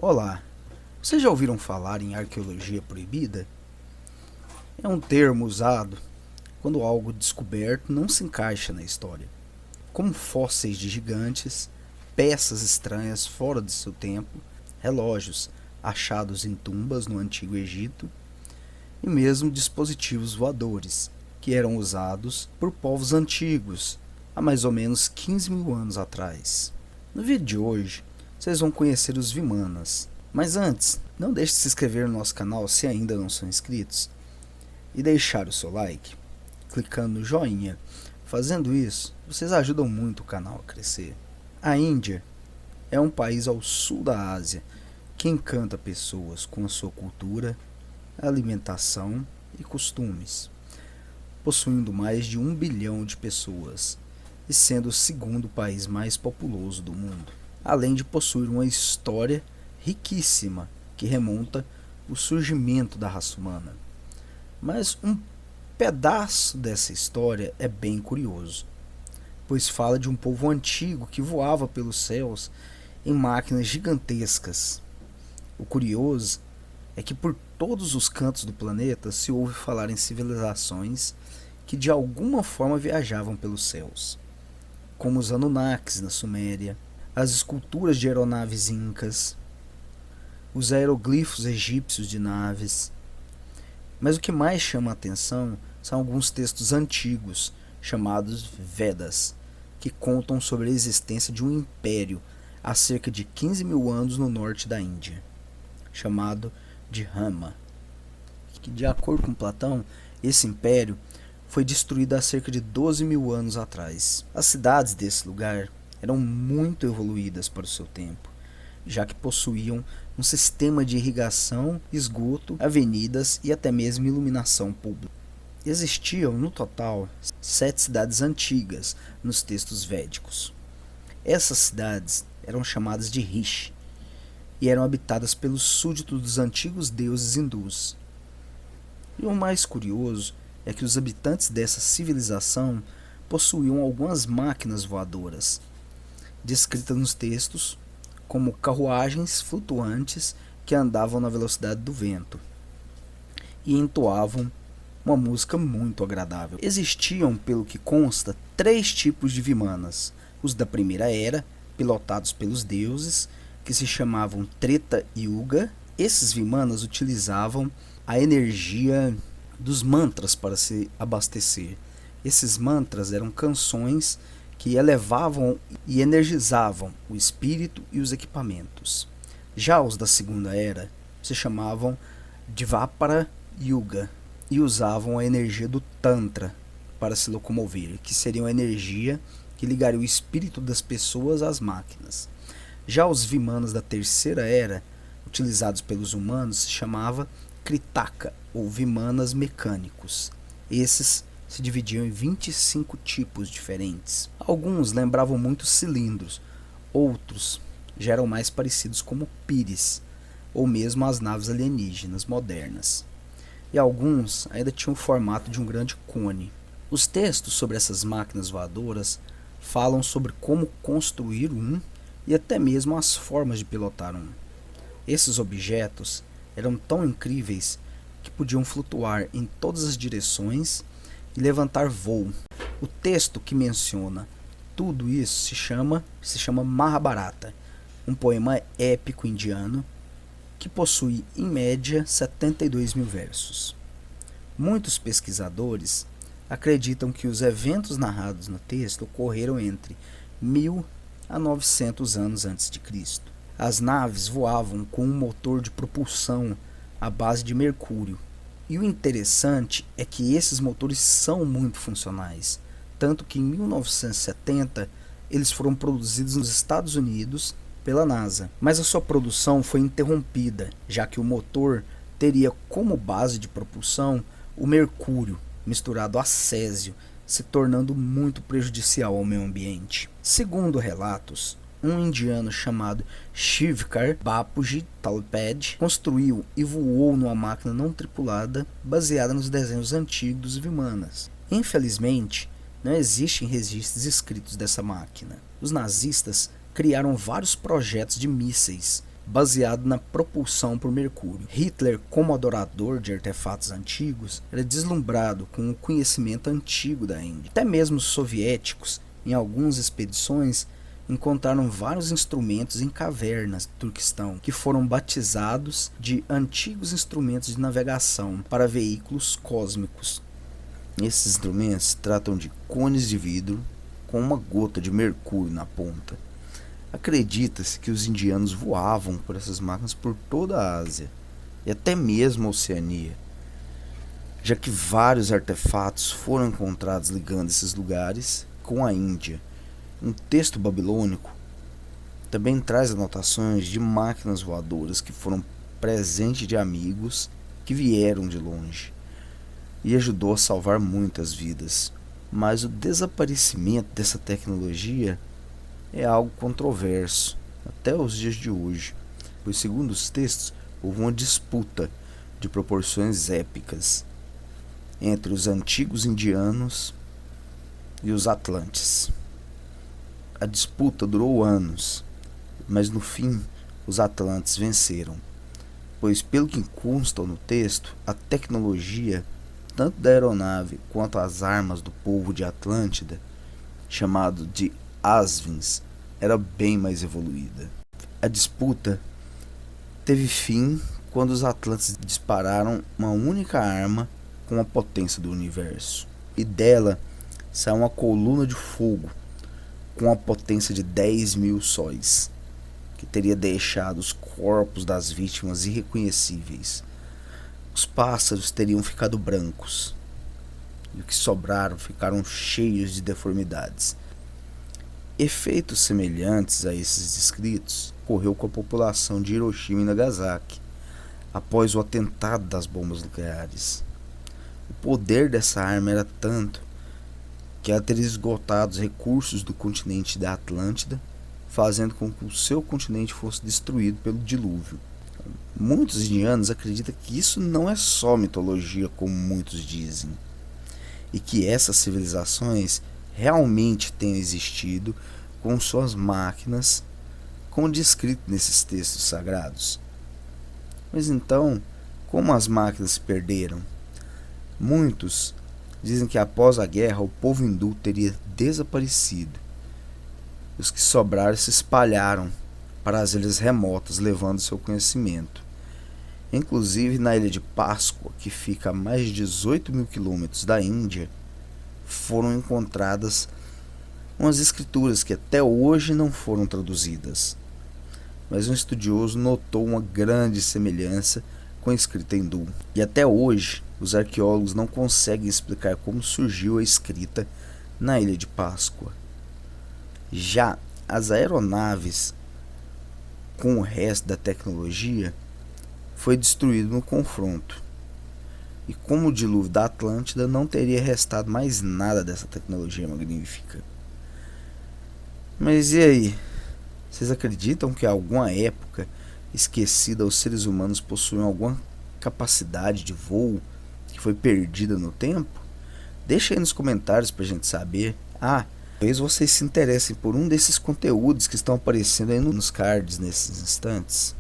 Olá, vocês já ouviram falar em arqueologia proibida? É um termo usado quando algo descoberto não se encaixa na história, como fósseis de gigantes, peças estranhas fora de seu tempo, relógios achados em tumbas no Antigo Egito e mesmo dispositivos voadores, que eram usados por povos antigos há mais ou menos 15 mil anos atrás. No vídeo de hoje, vocês vão conhecer os Vimanas. Mas antes, não deixe de se inscrever no nosso canal se ainda não são inscritos e deixar o seu like, clicando no joinha. Fazendo isso, vocês ajudam muito o canal a crescer. A Índia é um país ao sul da Ásia que encanta pessoas com a sua cultura, alimentação e costumes, possuindo mais de 1 bilhão de pessoas e sendo o segundo país mais populoso do mundo, além de possuir uma história riquíssima que remonta o surgimento da raça humana. Mas um pedaço dessa história é bem curioso, pois fala de um povo antigo que voava pelos céus em máquinas gigantescas. O curioso é que por todos os cantos do planeta se ouve falar em civilizações que de alguma forma viajavam pelos céus, como os Anunnakis na Suméria, as esculturas de aeronaves incas, os aeroglifos egípcios de naves. Mas o que mais chama a atenção são alguns textos antigos, chamados Vedas, que contam sobre a existência de um império há cerca de 15 mil anos no norte da Índia, chamado de Rama, que, de acordo com Platão, esse império foi destruído há cerca de 12 mil anos atrás. As cidades desse lugar eram muito evoluídas para o seu tempo, já que possuíam um sistema de irrigação, esgoto, avenidas e até mesmo iluminação pública. Existiam, no total, 7 cidades antigas nos textos védicos. Essas cidades eram chamadas de Rishi e eram habitadas pelos súditos dos antigos deuses hindus. E o mais curioso é que os habitantes dessa civilização possuíam algumas máquinas voadoras, descritas nos textos como carruagens flutuantes que andavam na velocidade do vento e entoavam uma música muito agradável. Existiam, pelo que consta, 3 tipos de Vimanas: os da primeira era, pilotados pelos deuses, que se chamavam Treta Yuga. Esses Vimanas utilizavam a energia dos mantras para se abastecer. Esses mantras eram canções que elevavam e energizavam o espírito e os equipamentos. Já os da segunda era se chamavam Dvapara Yuga e usavam a energia do Tantra para se locomover, que seria uma energia que ligaria o espírito das pessoas às máquinas. Já os Vimanas da terceira era, utilizados pelos humanos, se chamava Kritaka, ou Vimanas mecânicos. Esses se dividiam em 25 tipos diferentes. Alguns lembravam muito cilindros, outros já eram mais parecidos como pires, ou mesmo as naves alienígenas modernas. E alguns ainda tinham o formato de um grande cone. Os textos sobre essas máquinas voadoras falam sobre como construir um e até mesmo as formas de pilotar um. Esses objetos eram tão incríveis que podiam flutuar em todas as direções e levantar voo. O texto que menciona tudo isso se chama Mahabharata, um poema épico indiano que possui em média 72 mil versos. Muitos pesquisadores acreditam que os eventos narrados no texto ocorreram entre 1000 a 900 anos antes de Cristo. As naves voavam com um motor de propulsão à base de mercúrio. E o interessante é que esses motores são muito funcionais, tanto que em 1970 eles foram produzidos nos Estados Unidos pela NASA, mas a sua produção foi interrompida, já que o motor teria como base de propulsão o mercúrio misturado a césio, se tornando muito prejudicial ao meio ambiente. Segundo relatos, um indiano chamado Shivkar Bapuji Talped construiu e voou numa máquina não tripulada baseada nos desenhos antigos dos Vimanas. Infelizmente, não existem registros escritos dessa máquina. Os nazistas criaram vários projetos de mísseis baseado na propulsão por mercúrio. Hitler, como adorador de artefatos antigos, era deslumbrado com o conhecimento antigo da Índia. Até mesmo os soviéticos, em algumas expedições, encontraram vários instrumentos em cavernas do Turquestão, que foram batizados de antigos instrumentos de navegação para veículos cósmicos. Esses instrumentos tratam de cones de vidro com uma gota de mercúrio na ponta. Acredita-se que os indianos voavam por essas máquinas por toda a Ásia e até mesmo a Oceania, já que vários artefatos foram encontrados ligando esses lugares com a Índia. Um texto babilônico também traz anotações de máquinas voadoras que foram presente de amigos que vieram de longe e ajudou a salvar muitas vidas. Mas o desaparecimento dessa tecnologia é algo controverso até os dias de hoje, pois segundo os textos houve uma disputa de proporções épicas entre os antigos indianos e os atlantes. A disputa durou anos, mas no fim os atlantes venceram, pois pelo que consta no texto, a tecnologia tanto da aeronave quanto as armas do povo de Atlântida, chamado de Asvins, era bem mais evoluída. A disputa teve fim quando os atlantes dispararam uma única arma com a potência do universo, e dela saiu uma coluna de fogo com a potência de 10.000 sóis, que teria deixado os corpos das vítimas irreconhecíveis. Os pássaros teriam ficado brancos, e o que sobraram ficaram cheios de deformidades. Efeitos semelhantes a esses descritos ocorreu com a população de Hiroshima e Nagasaki após o atentado das bombas nucleares. O poder dessa arma era tanto que ela teria esgotado os recursos do continente da Atlântida, fazendo com que o seu continente fosse destruído pelo dilúvio. Muitos indianos acreditam que isso não é só mitologia, como muitos dizem, e que essas civilizações realmente tenham existido com suas máquinas, como descrito nesses textos sagrados. Mas então, como as máquinas se perderam? Muitos dizem que após a guerra o povo hindu teria desaparecido. Os que sobraram se espalharam para as ilhas remotas, levando seu conhecimento. Inclusive na ilha de Páscoa, que fica a mais de 18.000 quilômetros da Índia, foram encontradas umas escrituras que até hoje não foram traduzidas. Mas um estudioso notou uma grande semelhança com a escrita hindu. E até hoje, os arqueólogos não conseguem explicar como surgiu a escrita na ilha de Páscoa. Já as aeronaves, com o resto da tecnologia, foi destruído no confronto. E como o dilúvio da Atlântida, não teria restado mais nada dessa tecnologia magnífica. Mas e aí? Vocês acreditam que em alguma época esquecida os seres humanos possuíam alguma capacidade de voo que foi perdida no tempo? Deixa aí nos comentários pra gente saber. Talvez vocês se interessem por um desses conteúdos que estão aparecendo aí nos cards nesses instantes.